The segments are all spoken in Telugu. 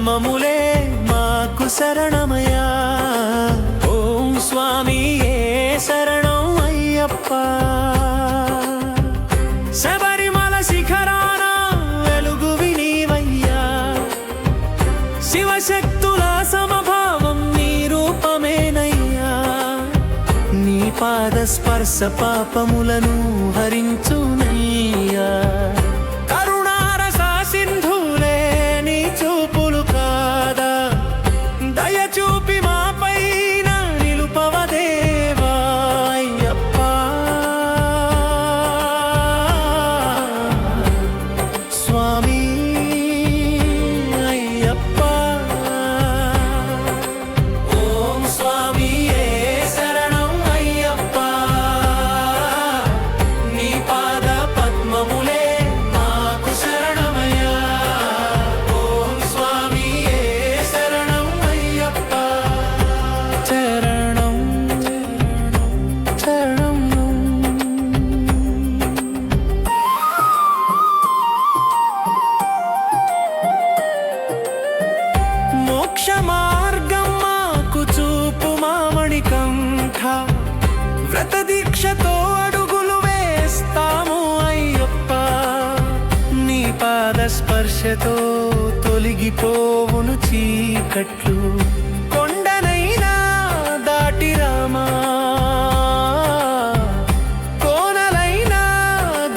పద్మములే మాకు శరణమయ్యా. ఓం స్వామియే శరణం అయ్యప్ప. శబరిమల శిఖరాన వెలుగువి నీవయ్యా. శివశక్తుల సమభావం నీ రూపమేనయ్యా. నీ పాద స్పర్శ పాపములను హరించునయ్యా. కరుణారస సింధులే నీ చూపులు కాదా, దయ చూపి మా పైన నిలుపవదేవా అయ్యప్ప. స్వామి అయ్యప్ప. ఓం స్వామియే శరణం అయ్యప్ప. నీ పాద పద్మములే మాకు శరణమయ్యా. ఓం స్వామియే శరణం అయ్యప్ప. శరణం శరణం. మోక్ష మార్గం మాకు చూపు మామణికంఠ. వ్రత దీక్షతో అడుగులు వేస్తాము అయ్యప్ప. నీ పాద స్పర్శతో తొలగిపోవును చీకట్లు. కొండనైనా దాటి రామా, కోనలైనా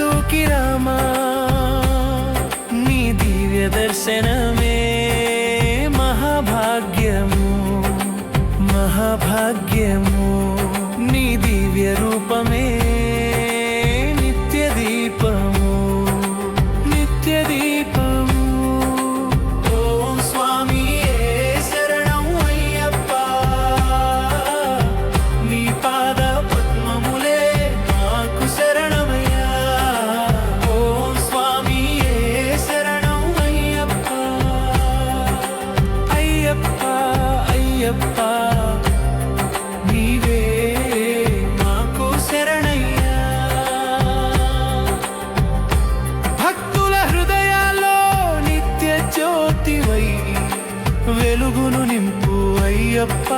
దూకి రామా. నీ దివ్య దర్శనమే మహాభాగ్యము మహాభాగ్యము. నీ దివ్య రూపమే నిత్య దీపము నిత్య దీపము. ఓం స్వామియే శరణం అయ్యప్ప. నీ పాద పద్మములే మాకు శరణమయ్యా. ఓం స్వామియే శరణం అయ్యప్ప. అయ్యప్ప అయ్యప్ప నీవే మాకు శరణయ్యా. భక్తుల హృదయాల్లో నిత్య జ్యోతివై వెలుగును నింపు అయ్యప్ప.